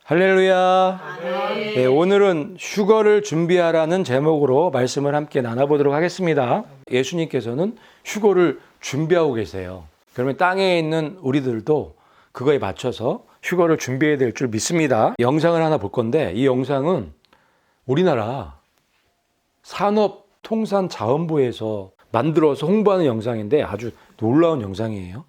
할렐루야. 네. 네, 오늘은 휴거를 준비하라는 제목으로 말씀을 함께 나눠보도록 하겠습니다. 예수님께서는 휴거를 준비하고 계세요. 그러면 땅에 있는 우리들도 그거에 맞춰서 휴거를 준비해야 될 줄 믿습니다. 영상을 하나 볼 건데 이 영상은 우리나라 산업통상자원부에서 만들어서 홍보하는 영상인데 아주 놀라운 영상이에요.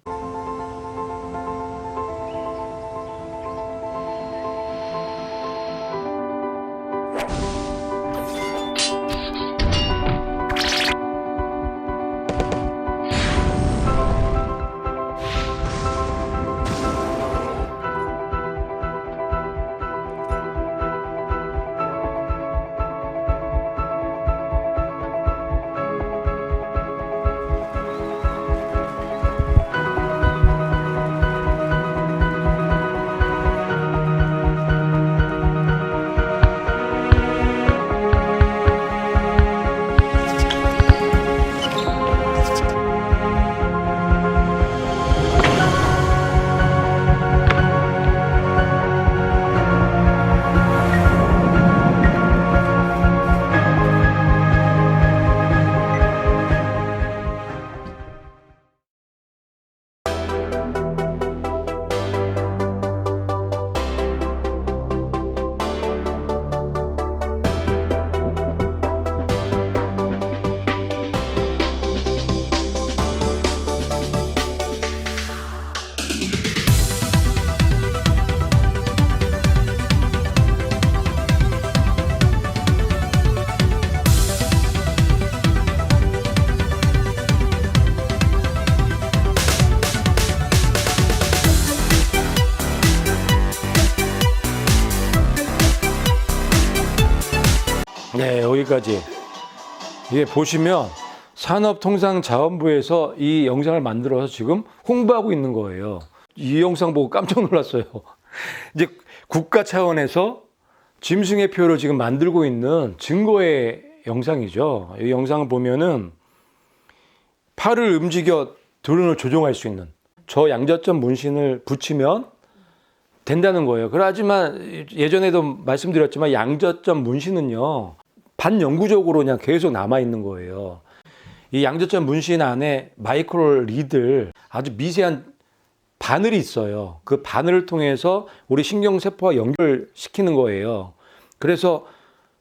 네, 여기까지. 이게 보시면 산업통상자원부에서 이 영상을 만들어서 지금 홍보하고 있는 거예요. 이 영상 보고 깜짝 놀랐어요. 이제 국가 차원에서 짐승의 표를 지금 만들고 있는 증거의 영상이죠. 이 영상을 보면은 팔을 움직여 드론을 조종할 수 있는 저 양저점 문신을 붙이면 된다는 거예요. 그러지만 예전에도 말씀드렸지만 양저점 문신은요, 반영구적으로 그냥 계속 남아있는 거예요. 이 양저점 문신 안에 마이크로 리들, 아주 미세한 바늘이 있어요. 그 바늘을 통해서 우리 신경세포와 연결시키는 거예요. 그래서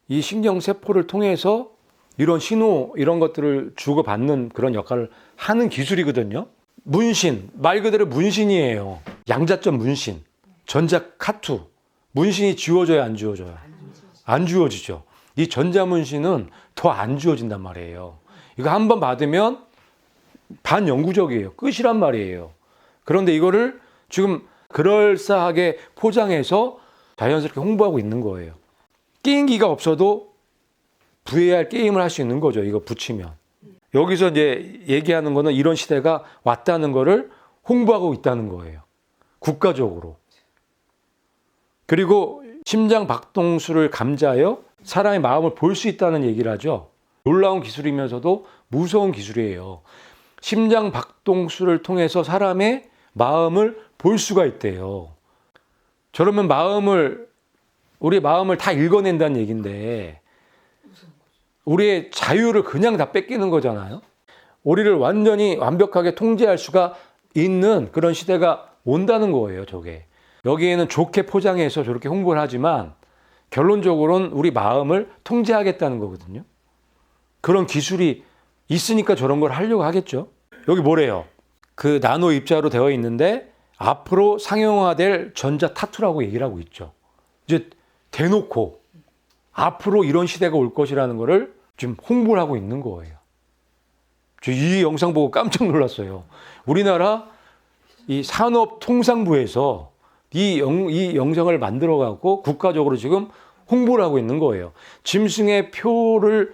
이 신경세포를 통해서 이런 신호, 이런 것들을 주고받는 그런 역할을 하는 기술이거든요. 문신, 말 그대로 문신이에요. 양자점 문신, 전자 카투. 문신이 지워져요, 안 지워져요? 안 지워지죠. 이 전자문신은 더 안 지워진단 말이에요. 이거 한번 받으면 반영구적이에요. 끝이란 말이에요. 그런데 이거를 지금 그럴싸하게 포장해서 자연스럽게 홍보하고 있는 거예요. 게임기가 없어도 VAR 게임을 할 수 있는 거죠. 이거 붙이면. 여기서 이제 얘기하는 거는 이런 시대가 왔다는 거를 홍보하고 있다는 거예요. 국가적으로. 그리고 심장 박동수를 감지하여 사람의 마음을 볼 수 있다는 얘기를 하죠. 놀라운 기술이면서도 무서운 기술이에요. 심장 박동수를 통해서 사람의 마음을 볼 수가 있대요. 저러면 우리 마음을 다 읽어낸다는 얘기인데 우리의 자유를 그냥 다 뺏기는 거잖아요. 우리를 완전히 완벽하게 통제할 수가 있는 그런 시대가 온다는 거예요, 저게. 여기에는 좋게 포장해서 저렇게 홍보를 하지만 결론적으로는 우리 마음을 통제하겠다는 거거든요. 그런 기술이 있으니까 저런 걸 하려고 하겠죠. 여기 뭐래요? 그 나노 입자로 되어 있는데 앞으로 상용화될 전자 타투라고 얘기를 하고 있죠. 이제 대놓고 앞으로 이런 시대가 올 것이라는 거를 지금 홍보를 하고 있는 거예요. 저 이 영상 보고 깜짝 놀랐어요. 우리나라 이 산업통상부에서 이 영상을 만들어갖고 국가적으로 지금 홍보를 하고 있는 거예요. 짐승의 표를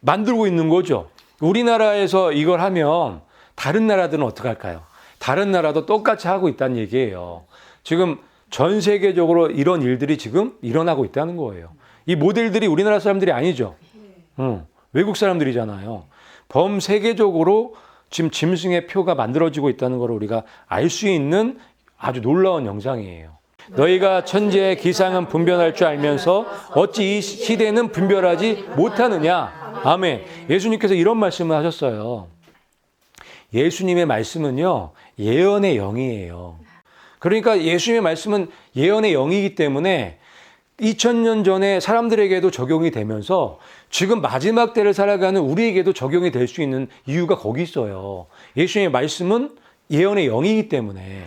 만들고 있는 거죠. 우리나라에서 이걸 하면 다른 나라들은 어떻게 할까요? 다른 나라도 똑같이 하고 있다는 얘기예요. 지금 전 세계적으로 이런 일들이 지금 일어나고 있다는 거예요. 이 모델들이 우리나라 사람들이 아니죠. 외국 사람들이잖아요. 범세계적으로 지금 짐승의 표가 만들어지고 있다는 걸 우리가 알 수 있는 아주 놀라운 영상이에요. 너희가 천지의 기상은 분별할 줄 알면서 어찌 이 시대는 분별하지 못하느냐. 아멘. 예수님께서 이런 말씀을 하셨어요. 예수님의 말씀은요, 예언의 영이에요. 그러니까 예수님의 말씀은 예언의 영이기 때문에 2000년 전에 사람들에게도 적용이 되면서 지금 마지막 때를 살아가는 우리에게도 적용이 될 수 있는 이유가 거기 있어요. 예수님의 말씀은 예언의 영이기 때문에.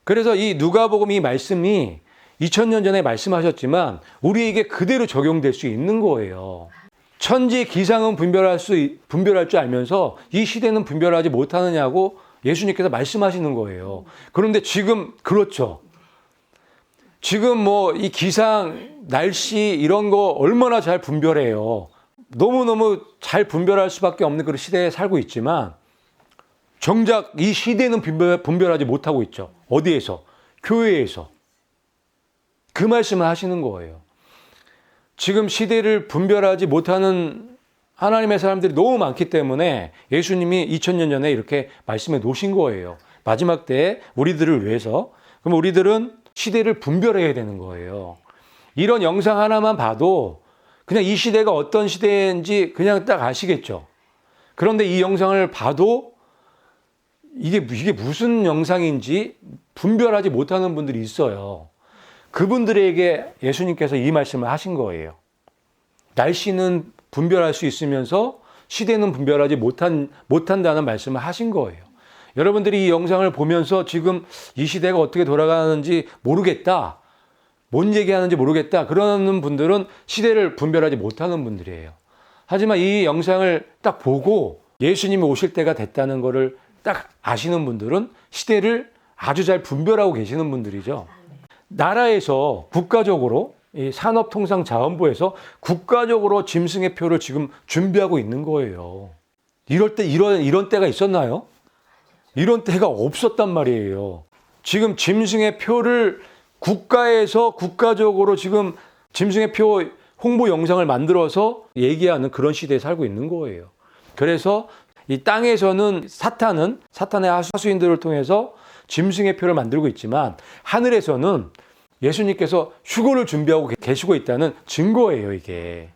그래서 이 누가복음 이 말씀이 2000년 전에 말씀하셨지만 우리에게 그대로 적용될 수 있는 거예요. 천지 기상은 분별할 줄 알면서 이 시대는 분별하지 못하느냐고 예수님께서 말씀하시는 거예요. 그런데 지금 그렇죠. 지금 뭐 이 기상, 날씨 이런 거 얼마나 잘 분별해요. 너무너무 잘 분별할 수밖에 없는 그런 시대에 살고 있지만 정작 이 시대는 분별하지 못하고 있죠. 어디에서? 교회에서. 그 말씀을 하시는 거예요. 지금 시대를 분별하지 못하는 하나님의 사람들이 너무 많기 때문에 예수님이 2000년 전에 이렇게 말씀해 놓으신 거예요. 마지막 때에 우리들을 위해서. 그럼 우리들은 시대를 분별해야 되는 거예요. 이런 영상 하나만 봐도 그냥 이 시대가 어떤 시대인지 그냥 딱 아시겠죠. 그런데 이 영상을 봐도 이게 무슨 영상인지 분별하지 못하는 분들이 있어요. 그분들에게 예수님께서 이 말씀을 하신 거예요. 날씨는 분별할 수 있으면서 시대는 분별하지 못한다는 말씀을 하신 거예요. 여러분들이 이 영상을 보면서 지금 이 시대가 어떻게 돌아가는지 모르겠다. 뭔 얘기하는지 모르겠다. 그러는 분들은 시대를 분별하지 못하는 분들이에요. 하지만 이 영상을 딱 보고 예수님이 오실 때가 됐다는 것을 딱 아시는 분들은 시대를 아주 잘 분별하고 계시는 분들이죠. 나라에서 국가적으로 이 산업통상자원부에서 국가적으로 짐승의 표를 지금 준비하고 있는 거예요. 이럴 때 이런 때가 있었나요? 이런 때가 없었단 말이에요. 지금 짐승의 표를 국가에서 국가적으로 지금 짐승의 표 홍보 영상을 만들어서 얘기하는 그런 시대에 살고 있는 거예요. 그래서 이 땅에서는 사탄의 하수인들을 통해서 짐승의 표를 만들고 있지만 하늘에서는 예수님께서 휴거를 준비하고 계시고 있다는 증거예요, 이게.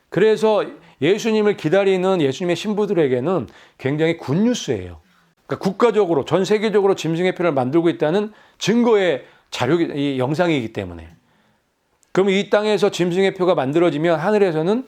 그래서 예수님을 기다리는 예수님의 신부들에게는 굉장히 굿뉴스예요. 그러니까 국가적으로 전 세계적으로 짐승의 표를 만들고 있다는 증거의 이 영상이기 때문에. 그럼 이 땅에서 짐승의 표가 만들어지면 하늘에서는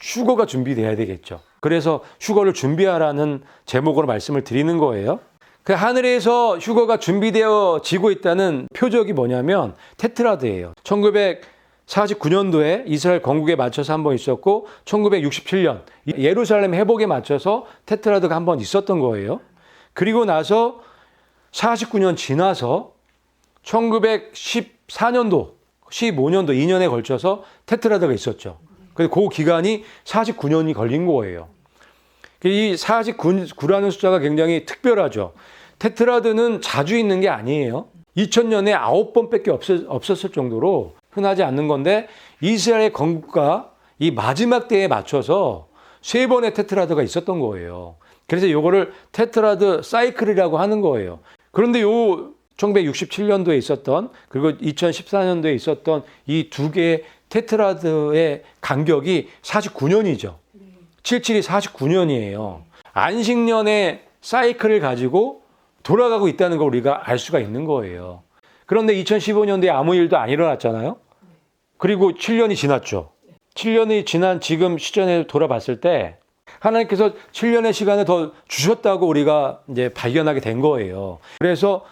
휴거가 준비돼야 되겠죠. 그래서 휴거를 준비하라는 제목으로 말씀을 드리는 거예요. 그 하늘에서 휴거가 준비되어지고 있다는 표적이 뭐냐면 테트라드예요. 1949년도에 이스라엘 건국에 맞춰서 한 번 있었고 1967년 예루살렘 회복에 맞춰서 테트라드가 한 번 있었던 거예요. 그리고 나서 49년 지나서 1914년도, 15년도, 2년에 걸쳐서 테트라드가 있었죠. 그 기간이 49년이 걸린 거예요. 이 49라는 숫자가 굉장히 특별하죠. 테트라드는 자주 있는 게 아니에요. 2000년에 9번밖에 없었을 정도로 흔하지 않는 건데 이스라엘 건국과 이 마지막 때에 맞춰서 3번의 테트라드가 있었던 거예요. 그래서 이거를 테트라드 사이클이라고 하는 거예요. 그런데 1967년도에 있었던 그리고 2014년도에 있었던 이 두 개의 테트라드의 간격이 49년이죠. 77이 49년이에요. 안식년의 사이클을 가지고 돌아가고 있다는 걸 우리가 알 수가 있는 거예요. 그런데 2015년도에 아무 일도 안 일어났잖아요. 그리고 7년이 지났죠. 7년이 지난 지금 시점에 돌아봤을 때 하나님께서 7년의 시간을 더 주셨다고 우리가 이제 발견하게 된 거예요. 그래서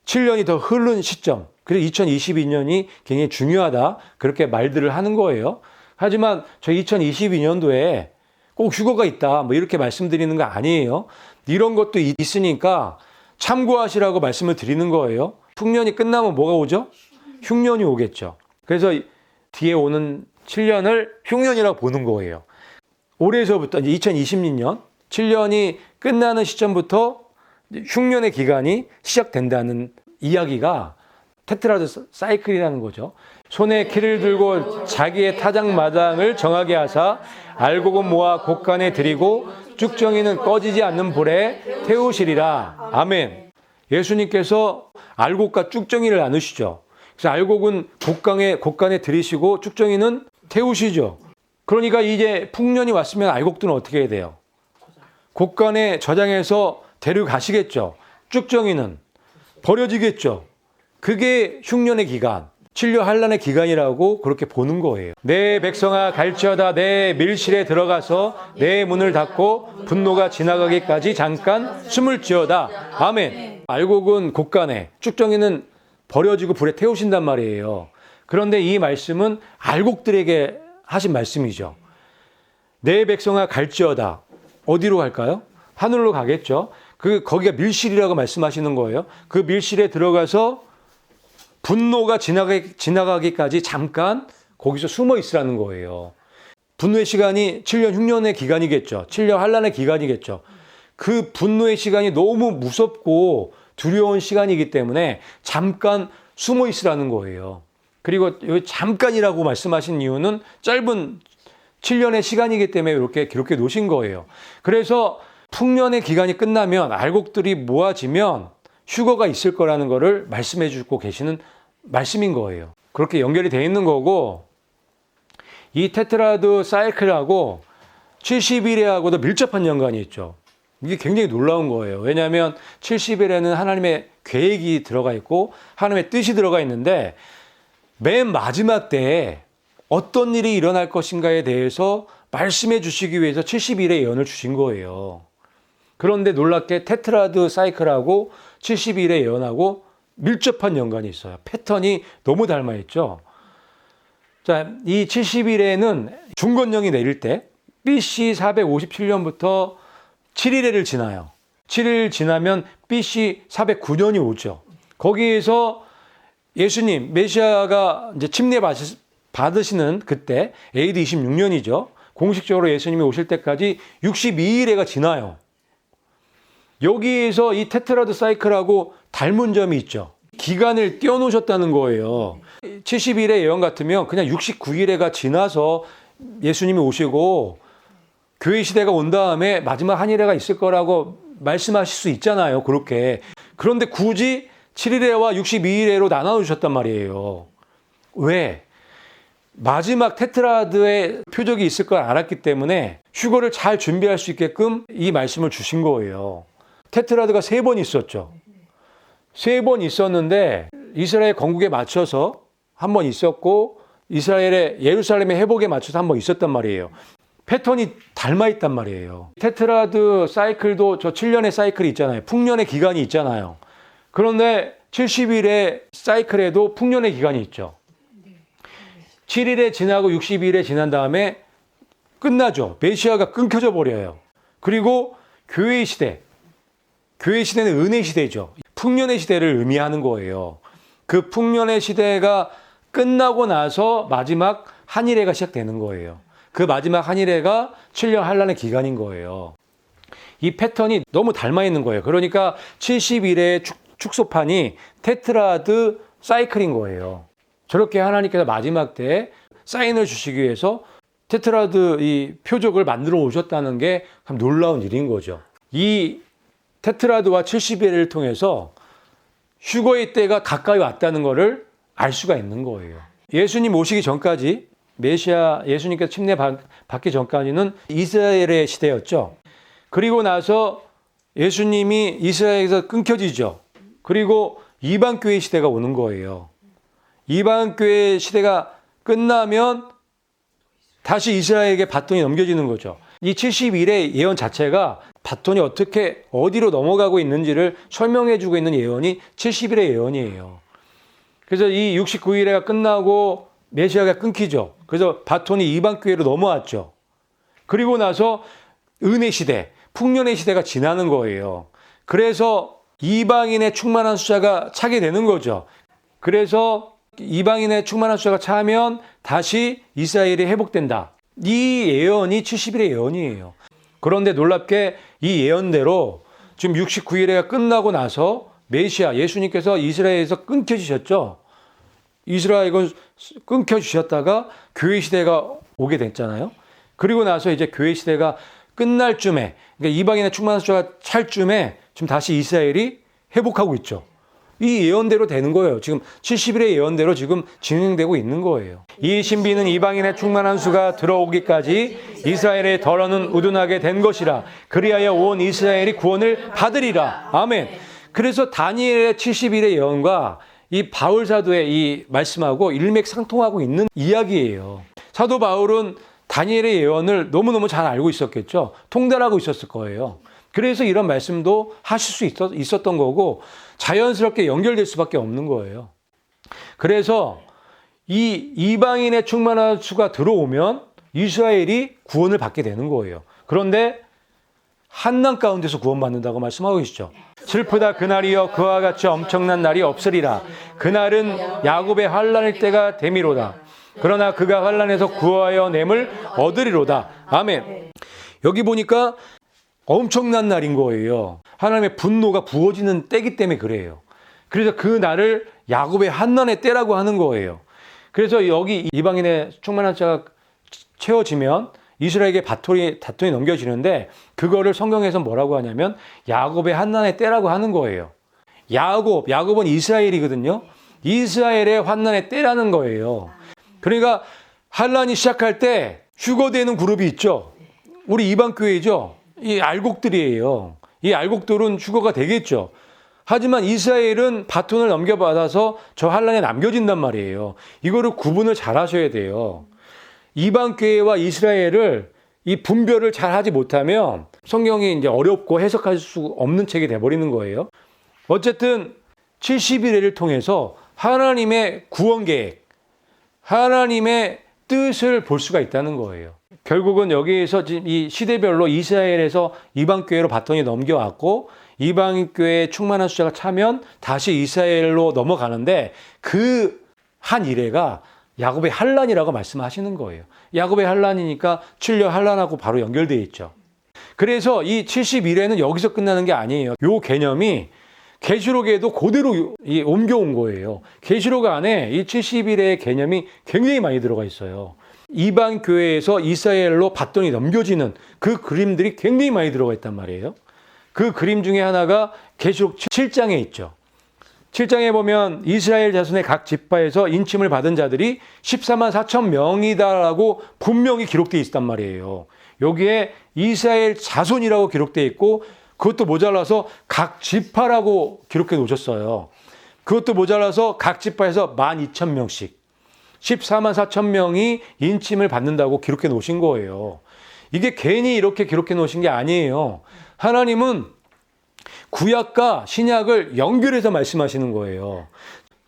7년이 더 흐른 시점, 그래서 2022년이 굉장히 중요하다. 그렇게 말들을 하는 거예요. 하지만 저희 2022년도에 꼭 휴거가 있다. 뭐 이렇게 말씀드리는 거 아니에요. 이런 것도 있으니까 참고하시라고 말씀을 드리는 거예요. 흉년이 끝나면 뭐가 오죠? 흉년이 오겠죠. 그래서 뒤에 오는 7년을 흉년이라고 보는 거예요. 올해서부터 이제 2026년 7년이 끝나는 시점부터 흉년의 기간이 시작된다는 이야기가 테트라드 사이클이라는 거죠. 손에 키를 들고 자기의 타작마당을 정하게 하사 알곡은 모아 곡간에 들이고 쭉정이는 꺼지지 않는 불에 태우시리라. 아멘. 예수님께서 알곡과 쭉정이를 나누시죠. 그래서 알곡은 곡간에 들이시고 쭉정이는 태우시죠. 그러니까 이제 풍년이 왔으면 알곡들은 어떻게 해야 돼요? 곡간에 저장해서 데려가시겠죠. 쭉정이는 버려지겠죠. 그게 흉년의 기간, 칠려 환란의 기간이라고 그렇게 보는 거예요. 내 백성아 갈지어다 내 밀실에 들어가서 내 문을 닫고 분노가 지나가기까지 잠깐 숨을 지어다. 아멘. 알곡은 곡간에, 쭉정이는 버려지고 불에 태우신단 말이에요. 그런데 이 말씀은 알곡들에게 하신 말씀이죠. 내 백성아 갈지어다. 어디로 갈까요? 하늘로 가겠죠. 거기가 밀실이라고 말씀하시는 거예요. 그 밀실에 들어가서 분노가 지나가기까지 잠깐 거기서 숨어 있으라는 거예요. 분노의 시간이 7년 흉년의 기간이겠죠. 7년 환란의 기간이겠죠. 그 분노의 시간이 너무 무섭고 두려운 시간이기 때문에 잠깐 숨어 있으라는 거예요. 그리고 여기 잠깐이라고 말씀하신 이유는 짧은 7년의 시간이기 때문에 이렇게 기록해 놓으신 거예요. 그래서 풍년의 기간이 끝나면 알곡들이 모아지면 휴거가 있을 거라는 거를 말씀해 주고 계시는 말씀인 거예요. 그렇게 연결이 되어 있는 거고, 이 테트라드 사이클하고 70일에하고도 밀접한 연관이 있죠. 이게 굉장히 놀라운 거예요. 왜냐하면 70일에는 하나님의 계획이 들어가 있고 하나님의 뜻이 들어가 있는데 맨 마지막 때에 어떤 일이 일어날 것인가에 대해서 말씀해 주시기 위해서 70일의 예언을 주신 거예요. 그런데 놀랍게 테트라드 사이클하고 70일의 예언하고 밀접한 연관이 있어요. 패턴이 너무 닮아 있죠. 자, 이 70일에는 중건령이 내릴 때 BC 457년부터 7일에를 지나요. 7일 지나면 BC 409년이 오죠. 거기에서 예수님, 메시아가 이제 침례 받으시는 그때 AD 26년이죠. 공식적으로 예수님이 오실 때까지 62일에가 지나요. 여기에서 이 테트라드 사이클하고 닮은 점이 있죠. 기간을 띄워놓으셨다는 거예요. 70일의 예언 같으면 그냥 69일에가 지나서 예수님이 오시고 교회 시대가 온 다음에 마지막 한일회가 있을 거라고 말씀하실 수 있잖아요. 그렇게. 그런데 굳이 7일회와 62일회로 나눠주셨단 말이에요. 왜? 마지막 테트라드의 표적이 있을 걸 알았기 때문에 휴거를 잘 준비할 수 있게끔 이 말씀을 주신 거예요. 테트라드가 3번 있었죠. 3번 있었는데 이스라엘 건국에 맞춰서 한 번 있었고 이스라엘의 예루살렘의 회복에 맞춰서 한 번 있었단 말이에요. 패턴이 닮아 있단 말이에요. 테트라드 사이클도 저 7년의 사이클이 있잖아요. 풍년의 기간이 있잖아요. 그런데 70일의 사이클에도 풍년의 기간이 있죠. 7일에 지나고 60일에 지난 다음에 끝나죠. 메시아가 끊겨져 버려요. 그리고 교회의 시대. 교회의 시대는 은혜 시대죠. 풍년의 시대를 의미하는 거예요. 그 풍년의 시대가 끝나고 나서 마지막 한일회가 시작되는 거예요. 그 마지막 한일회가 7년 한란의 기간인 거예요. 이 패턴이 너무 닮아 있는 거예요. 그러니까 70일의 축소판이 테트라드 사이클인 거예요. 저렇게 하나님께서 마지막 때에 사인을 주시기 위해서 테트라드 이 표적을 만들어 오셨다는 게 참 놀라운 일인 거죠. 이 테트라드와 70일을 통해서 휴거의 때가 가까이 왔다는 것을 알 수가 있는 거예요. 예수님 오시기 전까지 메시아 예수님께서 침례 받기 전까지는 이스라엘의 시대였죠. 그리고 나서 예수님이 이스라엘에서 끊겨지죠. 그리고 이방교회 시대가 오는 거예요. 이방교회 시대가 끝나면 다시 이스라엘에게 바톤이 넘겨지는 거죠. 이 70일의 예언 자체가 바톤이 어떻게 어디로 넘어가고 있는지를 설명해 주고 있는 예언이 70일의 예언이에요. 그래서 이 69일회가 끝나고 메시아가 끊기죠. 그래서 바톤이 이방교회로 넘어왔죠. 그리고 나서 은혜 시대, 풍년의 시대가 지나는 거예요. 그래서 이방인의 충만한 숫자가 차게 되는 거죠. 그래서 이방인의 충만한 숫자가 차면 다시 이스라엘이 회복된다. 이 예언이 70일의 예언이에요. 그런데 놀랍게 이 예언대로 지금 69일회가 끝나고 나서 메시아 예수님께서 이스라엘에서 끊겨주셨죠. 이스라엘은 끊겨주셨다가 교회 시대가 오게 됐잖아요. 그리고 나서 이제 교회 시대가 끝날 쯤에, 그러니까 이방인의 충만한 숫자가 찰 쯤에 지금 다시 이스라엘이 회복하고 있죠. 이 예언대로 되는 거예요. 지금 70일의 예언대로 지금 진행되고 있는 거예요. 이 신비는 이방인의 충만한 수가 들어오기까지 이스라엘의 더러는 우둔하게 된 것이라. 그리하여 온 이스라엘이 구원을 받으리라. 아멘. 그래서 다니엘의 70일의 예언과 이 바울 사도의 이 말씀하고 일맥상통하고 있는 이야기예요. 사도 바울은 다니엘의 예언을 너무너무 잘 알고 있었겠죠. 통달하고 있었을 거예요. 그래서 이런 말씀도 하실 수 있었던 거고 자연스럽게 연결될 수밖에 없는 거예요. 그래서 이 이방인의 충만한 수가 들어오면 이스라엘이 구원을 받게 되는 거예요. 그런데 한난 가운데서 구원받는다고 말씀하고 계시죠. 슬프다 그날이여 그와 같이 엄청난 날이 없으리라. 그날은 야곱의 환난일 때가 되미로다. 그러나 그가 환난에서 구하여 냄을 얻으리로다. 아멘. 여기 보니까 엄청난 날인 거예요. 하나님의 분노가 부어지는 때이기 때문에 그래요. 그래서 그 날을 야곱의 환난의 때라고 하는 거예요. 그래서 여기 이방인의 충만한 자가 채워지면 이스라엘에게 다툼이 넘겨지는데 그거를 성경에서 뭐라고 하냐면 야곱의 환난의 때라고 하는 거예요. 야곱은 이스라엘이거든요. 이스라엘의 환난의 때라는 거예요. 그러니까 환난이 시작할 때 휴거되는 그룹이 있죠. 우리 이방 교회죠. 이 알곡들이에요. 이 알곡들은 휴거가 되겠죠. 하지만 이스라엘은 바톤을 넘겨받아서 저 환난에 남겨진단 말이에요. 이거를 구분을 잘 하셔야 돼요. 이방 교회와 이스라엘을 이 분별을 잘 하지 못하면 성경이 이제 어렵고 해석할 수 없는 책이 돼버리는 거예요. 어쨌든 70일을 통해서 하나님의 구원 계획, 하나님의 뜻을 볼 수가 있다는 거예요. 결국은 여기에서 이 시대별로 이스라엘에서 이방교회로 바톤이 넘겨왔고 이방교회의 충만한 숫자가 차면 다시 이스라엘로 넘어가는데 그 한 이래가 야곱의 환난이라고 말씀하시는 거예요. 야곱의 환난이니까 7년 환난하고 바로 연결되어 있죠. 그래서 이 70일에는 여기서 끝나는 게 아니에요. 이 개념이 계시록에도 그대로 옮겨온 거예요. 계시록 안에 이 70일의 개념이 굉장히 많이 들어가 있어요. 이방 교회에서 이스라엘로 바톤이 넘겨지는 그 그림들이 굉장히 많이 들어가 있단 말이에요. 그 그림 중에 하나가 계시록 7장에 있죠. 7장에 보면 이스라엘 자손의 각 지파에서 인침을 받은 자들이 14만 4천 명이다라고 분명히 기록되어 있단 말이에요. 여기에 이스라엘 자손이라고 기록되어 있고 그것도 모자라서 각 지파라고 기록해 놓으셨어요. 그것도 모자라서 각 지파에서 12,000명씩 14만 4천 명이 인침을 받는다고 기록해 놓으신 거예요. 이게 괜히 이렇게 기록해 놓으신 게 아니에요. 하나님은 구약과 신약을 연결해서 말씀하시는 거예요.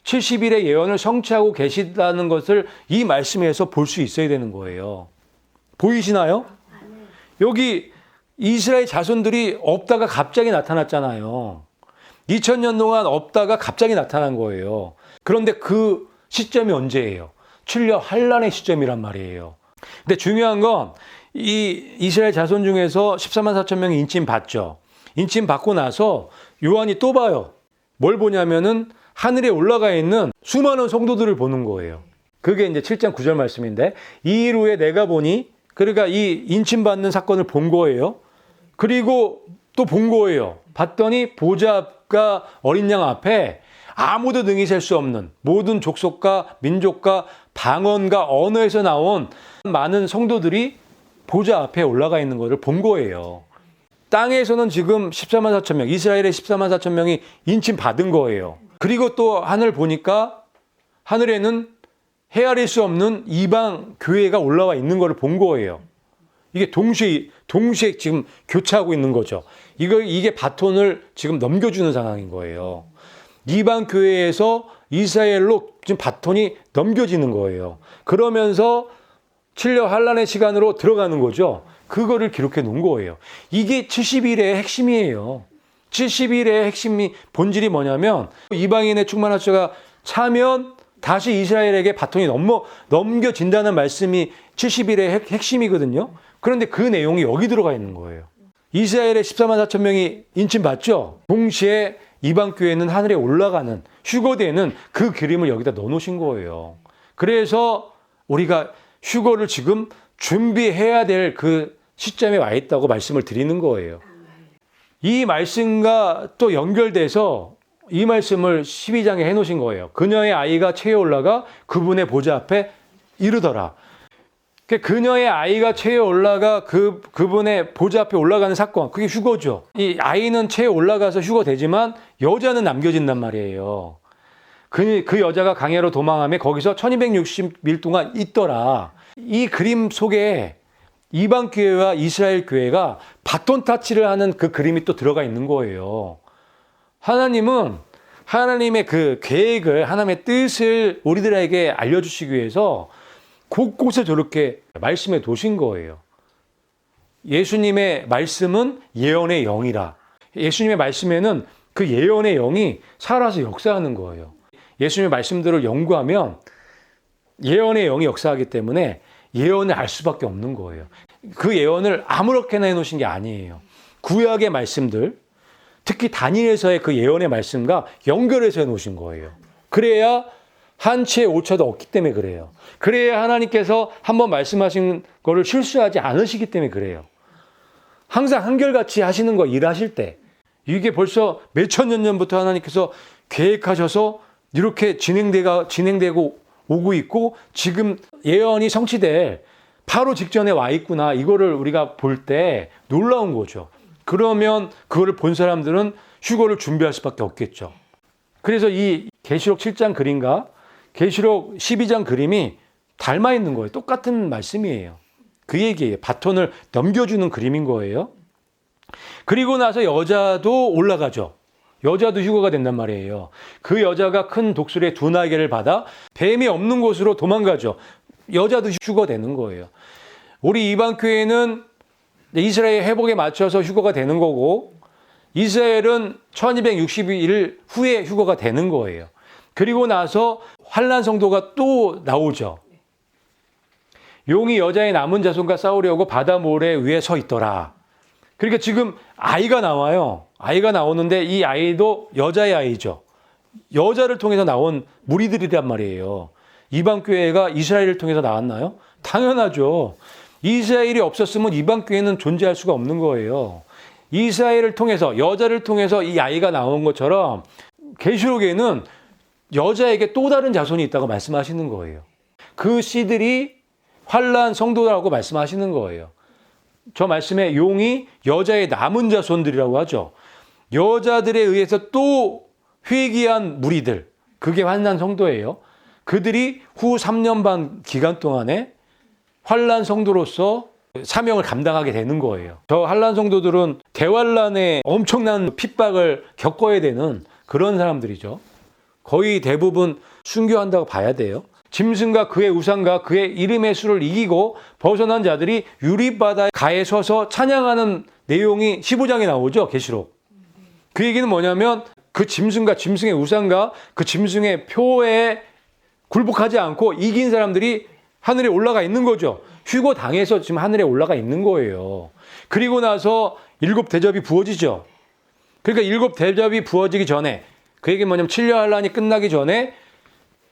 70일의 예언을 성취하고 계시다는 것을 이 말씀에서 볼 수 있어야 되는 거예요. 보이시나요? 여기 이스라엘 자손들이 없다가 갑자기 나타났잖아요. 2000년 동안 없다가 갑자기 나타난 거예요. 그런데 그 시점이 언제예요? 7년 환난의 시점이란 말이에요. 근데 중요한 건 이 이스라엘 자손 중에서 14만 4천 명이 인침 받죠. 인침 받고 나서 요한이 또 봐요. 뭘 보냐면은 하늘에 올라가 있는 수많은 성도들을 보는 거예요. 그게 이제 7장 9절 말씀인데 이 일 후에 내가 보니 그러니까 이 인침 받는 사건을 본 거예요. 그리고 또 본 거예요. 봤더니 보좌 앞과 어린 양 앞에 아무도 능히 셀 수 없는 모든 족속과 민족과 방언과 언어에서 나온 많은 성도들이 보좌 앞에 올라가 있는 것을 본 거예요. 땅에서는 지금 14만 4천 명, 이스라엘의 14만 4천 명이 인침 받은 거예요. 그리고 또 하늘 보니까 하늘에는 헤아릴 수 없는 이방 교회가 올라와 있는 것을 본 거예요. 이게 동시에 지금 교차하고 있는 거죠. 이게 바톤을 지금 넘겨주는 상황인 거예요. 이방 교회에서 이스라엘로 지금 바톤이 넘겨지는 거예요. 그러면서 7년 환난의 시간으로 들어가는 거죠. 그거를 기록해 놓은 거예요. 이게 70일의 핵심이에요. 70일의 핵심이 본질이 뭐냐면 이방인의 충만한 숫자가 차면 다시 이스라엘에게 바톤이 넘겨진다는 말씀이 70일의 핵심이거든요. 그런데 그 내용이 여기 들어가 있는 거예요. 이스라엘의 14만 4천 명이 인침 받죠. 동시에 이방 교회는 하늘에 올라가는 휴거되는 그 그림을 여기다 넣어놓으신 거예요. 그래서 우리가 휴거를 지금 준비해야 될 그 시점에 와 있다고 말씀을 드리는 거예요. 이 말씀과 또 연결돼서 이 말씀을 12장에 해놓으신 거예요. 그녀의 아이가 체에 올라가 그분의 보좌 앞에 이르더라. 그녀의 아이가 체에 올라가 그분의 보좌 앞에 올라가는 사건, 그게 휴거죠. 이 아이는 체에 올라가서 휴거되지만 여자는 남겨진단 말이에요. 그 여자가 강야로 도망하며 거기서 1260일 동안 있더라. 이 그림 속에 이방 교회와 이스라엘 교회가 바톤 타치를 하는 그 그림이 또 들어가 있는 거예요. 하나님은 하나님의 그 계획을, 하나님의 뜻을 우리들에게 알려주시기 위해서 곳곳에 저렇게 말씀해 두신 거예요. 예수님의 말씀은 예언의 영이라. 예수님의 말씀에는 그 예언의 영이 살아서 역사하는 거예요. 예수님의 말씀들을 연구하면 예언의 영이 역사하기 때문에 예언을 알 수밖에 없는 거예요. 그 예언을 아무렇게나 해놓으신 게 아니에요. 구약의 말씀들, 특히 다니엘서의 그 예언의 말씀과 연결해서 해놓으신 거예요. 그래야 한치의 오차도 없기 때문에 그래요. 그래야 하나님께서 한번 말씀하신 거를 실수하지 않으시기 때문에 그래요. 항상 한결같이 하시는 거 일하실 때 이게 벌써 몇천 년 전부터 하나님께서 계획하셔서 이렇게 진행되고 오고 있고 지금 예언이 성취될 바로 직전에 와 있구나. 이거를 우리가 볼 때 놀라운 거죠. 그러면 그거를 본 사람들은 휴거를 준비할 수밖에 없겠죠. 그래서 이 계시록 7장 그림과 계시록 12장 그림이 닮아 있는 거예요. 똑같은 말씀이에요. 그 얘기예요. 바톤을 넘겨주는 그림인 거예요. 그리고 나서 여자도 올라가죠. 여자도 휴거가 된단 말이에요. 그 여자가 큰 독수리의 두 날개를 받아 뱀이 없는 곳으로 도망가죠. 여자도 휴거되는 거예요. 우리 이방교회는 이스라엘 회복에 맞춰서 휴거가 되는 거고 이스라엘은 1260일 후에 휴거가 되는 거예요. 그리고 나서 환난 성도가 또 나오죠. 용이 여자의 남은 자손과 싸우려고 바다 모래 위에 서 있더라. 그러니까 지금 아이가 나와요. 아이가 나오는데 이 아이도 여자의 아이죠. 여자를 통해서 나온 무리들이란 말이에요. 이방교회가 이스라엘을 통해서 나왔나요? 당연하죠. 이스라엘이 없었으면 이방교회는 존재할 수가 없는 거예요. 이스라엘을 통해서, 여자를 통해서 이 아이가 나온 것처럼 계시록에는 여자에게 또 다른 자손이 있다고 말씀하시는 거예요. 그 씨들이 환난 성도라고 말씀하시는 거예요. 저 말씀에 용이 여자의 남은 자손들이라고 하죠. 여자들에 의해서 또 회귀한 무리들, 그게 환난 성도예요. 그들이 후 3년 반 기간 동안에 환난 성도로서 사명을 감당하게 되는 거예요. 저 환난 성도들은 대환란에 엄청난 핍박을 겪어야 되는 그런 사람들이죠. 거의 대부분 순교한다고 봐야 돼요. 짐승과 그의 우상과 그의 이름의 수를 이기고 벗어난 자들이 유리바다 가에 서서 찬양하는 내용이 15장에 나오죠. 계시록. 그 얘기는 뭐냐면 그 짐승과 짐승의 우상과 그 짐승의 표에 굴복하지 않고 이긴 사람들이 하늘에 올라가 있는 거죠. 휴거 당해서 지금 하늘에 올라가 있는 거예요. 그리고 나서 7 대접이 부어지죠. 그러니까 7 대접이 부어지기 전에 그 얘기는 뭐냐면 7년 환란이 끝나기 전에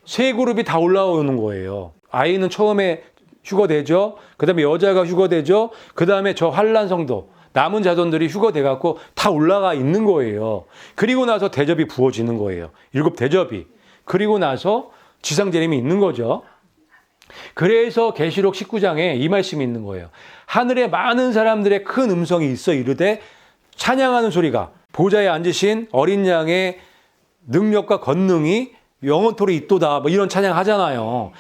세 그룹이 다 올라오는 거예요. 아이는 처음에 휴거되죠. 그 다음에 여자가 휴거되죠. 그 다음에 저 환란 성도, 남은 자손들이 휴거돼갖고 다 올라가 있는 거예요. 그리고 나서 대접이 부어지는 거예요. 7 대접이. 그리고 나서 지상재림이 있는 거죠. 그래서 계시록 19장에 이 말씀이 있는 거예요. 하늘에 많은 사람들의 큰 음성이 있어 이르되 찬양하는 소리가 보좌에 앉으신 어린 양의 능력과 권능이 영원토록 있도다. 뭐 이런 찬양 하잖아요.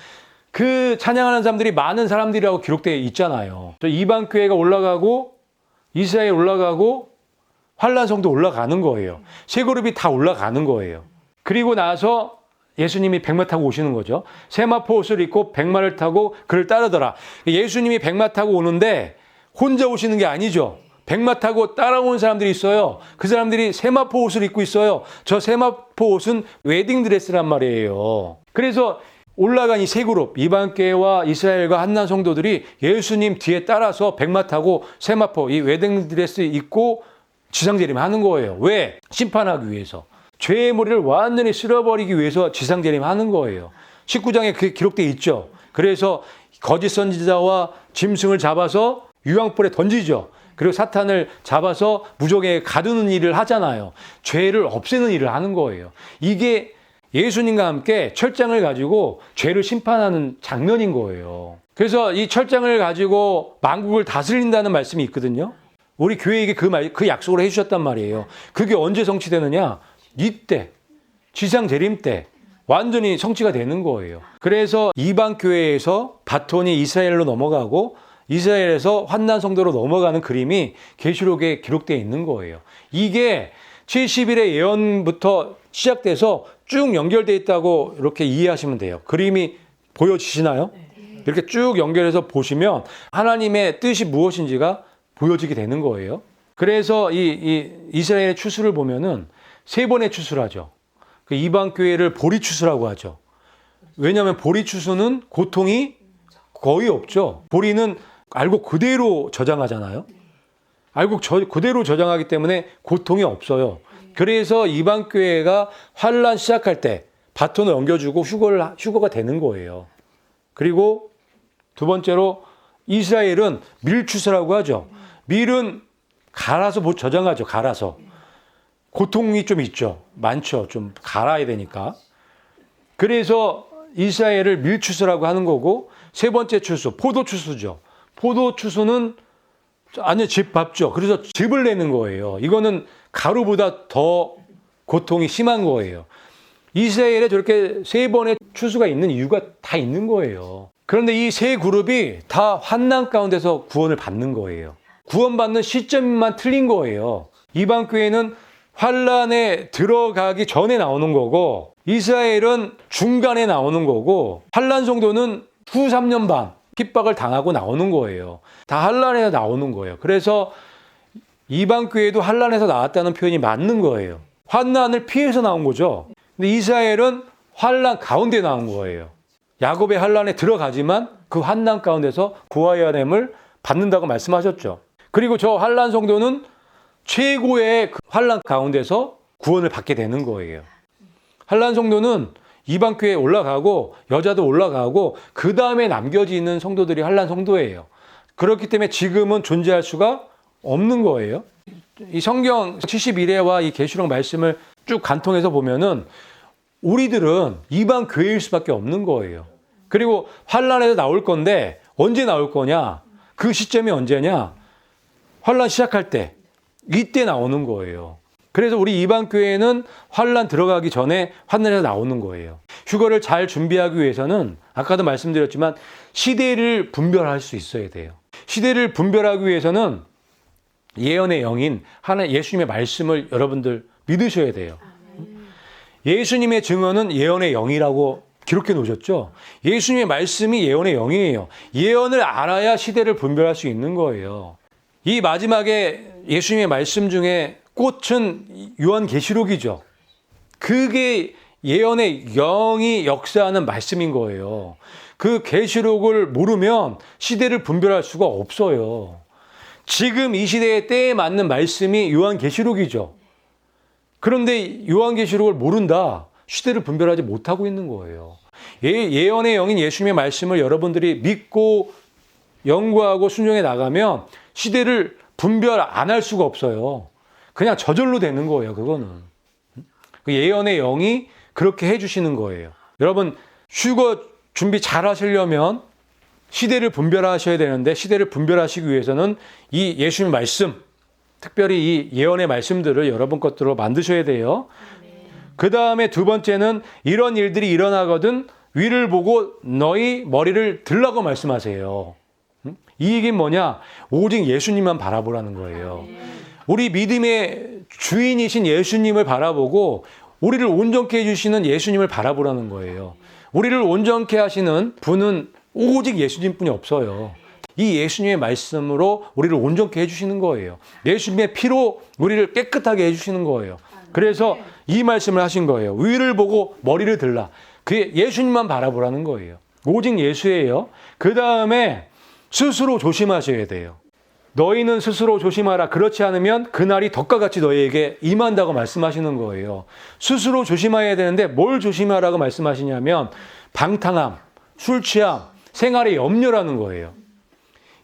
그 찬양하는 사람들이 많은 사람들이라고 기록되어 있잖아요. 이방 교회가 올라가고 이스라엘 올라가고 환란 성도 올라가는 거예요. 세 그룹이 다 올라가는 거예요. 그리고 나서 예수님이 백마 타고 오시는 거죠. 세마포 옷을 입고 백마를 타고 그를 따르더라. 예수님이 백마 타고 오는데 혼자 오시는 게 아니죠. 백마 타고 따라오는 사람들이 있어요. 그 사람들이 세마포 옷을 입고 있어요. 저 세마포 옷은 웨딩 드레스란 말이에요. 그래서 올라간 이 세 그룹, 이방교회와 이스라엘과 한난 성도들이 예수님 뒤에 따라서 백마 타고 세마포, 이 웨딩 드레스 입고 지상재림하는 거예요. 왜? 심판하기 위해서. 죄의 무리를 완전히 쓸어버리기 위해서 지상재림하는 거예요. 19장에 그게 기록되어 있죠. 그래서 거짓 선지자와 짐승을 잡아서 유황불에 던지죠. 그리고 사탄을 잡아서 무적에 가두는 일을 하잖아요. 죄를 없애는 일을 하는 거예요. 이게 예수님과 함께 철장을 가지고 죄를 심판하는 장면인 거예요. 그래서 이 철장을 가지고 만국을 다스린다는 말씀이 있거든요. 우리 교회에게 그 약속을 해주셨단 말이에요. 그게 언제 성취되느냐? 이때, 지상 재림 때 완전히 성취가 되는 거예요. 그래서 이방 교회에서 바톤이 이스라엘로 넘어가고 이스라엘에서 환난 성도로 넘어가는 그림이 계시록에 기록되어 있는 거예요. 이게 70일의 예언부터 시작돼서 쭉 연결되어 있다고 이렇게 이해하시면 돼요. 그림이 보여지시나요? 이렇게 쭉 연결해서 보시면 하나님의 뜻이 무엇인지가 보여지게 되는 거예요. 그래서 이 이스라엘의 추수를 보면은 3번의 추수를 하죠. 그 이방 교회를 보리 추수라고 하죠. 왜냐하면 보리 추수는 고통이 거의 없죠. 보리는 알곡 그대로 저장하잖아요. 알곡 그대로 저장하기 때문에 고통이 없어요. 그래서 이방 교회가 환란 시작할 때 바톤을 넘겨주고 휴거가 되는 거예요. 그리고 두 번째로 이스라엘은 밀추수라고 하죠. 밀은 갈아서 저장하죠. 갈아서. 고통이 좀 있죠. 많죠. 좀 갈아야 되니까. 그래서 이스라엘을 밀추수라고 하는 거고, 세 번째 추수, 포도추수죠. 포도추수는 아니 즙 밟죠. 그래서 즙을 내는 거예요. 이거는 가루보다 더 고통이 심한 거예요. 이스라엘에 저렇게 3번의 추수가 있는 이유가 다 있는 거예요. 그런데 이 세 그룹이 다 환난 가운데서 구원을 받는 거예요. 구원받는 시점만 틀린 거예요. 이방 교회는 환란에 들어가기 전에 나오는 거고, 이스라엘은 중간에 나오는 거고, 환란 정도는 후 3년 반 핍박을 당하고 나오는 거예요. 다 환란에서 나오는 거예요. 그래서 이방 교회도 환란에서 나왔다는 표현이 맞는 거예요. 환난을 피해서 나온 거죠. 근데 이스라엘은 환란 가운데 나온 거예요. 야곱의 환란에 들어가지만 그 환난 가운데서 구하여야 됨을 받는다고 말씀하셨죠. 그리고 저 환란 성도는 최고의 그 환란 가운데서 구원을 받게 되는 거예요. 환란 성도는 이방 교회에 올라가고 여자도 올라가고 그 다음에 남겨지는 성도들이 환란 성도예요. 그렇기 때문에 지금은 존재할 수가 없는 거예요. 이 성경 71회와 이 계시록 말씀을 쭉 간통해서 보면은 우리들은 이방 교회일 수밖에 없는 거예요. 그리고 환란에서 나올 건데 언제 나올 거냐? 그 시점이 언제냐? 환란 시작할 때, 이때 나오는 거예요. 그래서 우리 이방 교회는 환란 들어가기 전에 환란에서 나오는 거예요. 휴거를 잘 준비하기 위해서는 아까도 말씀드렸지만 시대를 분별할 수 있어야 돼요. 시대를 분별하기 위해서는 예언의 영인 예수님의 말씀을 여러분들 믿으셔야 돼요. 예수님의 증언은 예언의 영이라고 기록해 놓으셨죠? 예수님의 말씀이 예언의 영이에요. 예언을 알아야 시대를 분별할 수 있는 거예요. 이 마지막에 예수님의 말씀 중에 꽃은 요한계시록이죠. 그게 예언의 영이 역사하는 말씀인 거예요. 그 계시록을 모르면 시대를 분별할 수가 없어요. 지금 이 시대의 때에 맞는 말씀이 요한계시록이죠. 그런데 요한계시록을 모른다. 시대를 분별하지 못하고 있는 거예요. 예언의 영인 예수님의 말씀을 여러분들이 믿고 연구하고 순종해 나가면 시대를 분별 안 할 수가 없어요. 그냥 저절로 되는 거예요. 그거는. 그 예언의 영이 그렇게 해주시는 거예요. 여러분 휴거 준비 잘 하시려면 시대를 분별하셔야 되는데 시대를 분별하시기 위해서는 이 예수님의 말씀, 특별히 이 예언의 말씀들을 여러분 것들로 만드셔야 돼요. 그 다음에 두 번째는 이런 일들이 일어나거든 위를 보고 너희 머리를 들라고 말씀하세요. 이 얘기는 뭐냐? 오직 예수님만 바라보라는 거예요. 우리 믿음의 주인이신 예수님을 바라보고 우리를 온전케 해주시는 예수님을 바라보라는 거예요. 우리를 온전케 하시는 분은 오직 예수님뿐이 없어요. 이 예수님의 말씀으로 우리를 온전케 해주시는 거예요. 예수님의 피로 우리를 깨끗하게 해주시는 거예요. 그래서 이 말씀을 하신 거예요. 위를 보고 머리를 들라. 그게 예수님만 바라보라는 거예요. 오직 예수예요. 그 다음에 스스로 조심하셔야 돼요. 너희는 스스로 조심하라. 그렇지 않으면 그날이 덕과 같이 너희에게 임한다고 말씀하시는 거예요. 스스로 조심해야 되는데 뭘 조심하라고 말씀하시냐면 방탕함, 술 취함, 생활의 염려라는 거예요.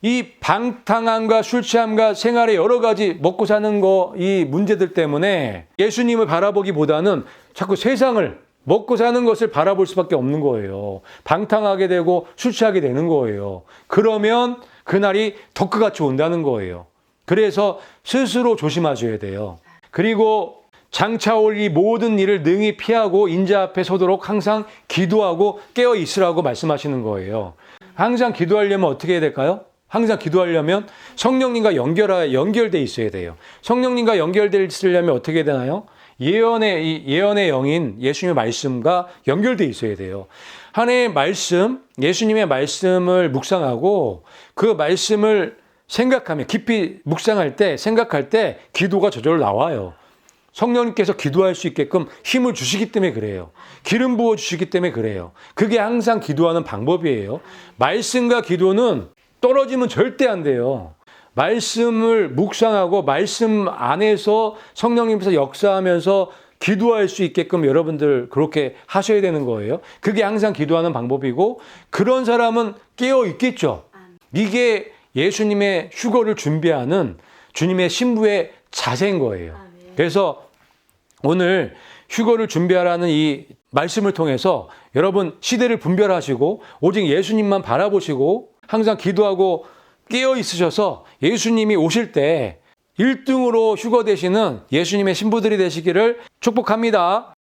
이 방탕함과 술 취함과 생활의 여러 가지 먹고 사는 거 이 문제들 때문에 예수님을 바라보기보다는 자꾸 세상을 먹고 사는 것을 바라볼 수밖에 없는 거예요. 방탕하게 되고 술 취하게 되는 거예요. 그러면 그날이 더 끝같이 온다는 거예요. 그래서 스스로 조심하셔야 돼요. 그리고 장차 올 이 모든 일을 능히 피하고 인자 앞에 서도록 항상 기도하고 깨어 있으라고 말씀하시는 거예요. 항상 기도하려면 어떻게 해야 될까요? 항상 기도하려면 성령님과 연결돼 있어야 돼요. 성령님과 연결돼 있으려면 어떻게 되나요? 예언의 영인 예수님의 말씀과 연결돼 있어야 돼요. 하나님의 말씀, 예수님의 말씀을 묵상하고 그 말씀을 생각하면 깊이 묵상할 때, 생각할 때 기도가 저절로 나와요. 성령님께서 기도할 수 있게끔 힘을 주시기 때문에 그래요. 기름 부어 주시기 때문에 그래요. 그게 항상 기도하는 방법이에요. 말씀과 기도는 떨어지면 절대 안 돼요. 말씀을 묵상하고 말씀 안에서 성령님께서 역사하면서 기도할 수 있게끔 여러분들 그렇게 하셔야 되는 거예요. 그게 항상 기도하는 방법이고 그런 사람은 깨어 있겠죠. 이게 예수님의 휴거를 준비하는 주님의 신부의 자세인 거예요. 그래서 오늘 휴거를 준비하라는 이 말씀을 통해서 여러분 시대를 분별하시고 오직 예수님만 바라보시고 항상 기도하고 깨어 있으셔서 예수님이 오실 때 1등으로 휴거되시는 예수님의 신부들이 되시기를 축복합니다.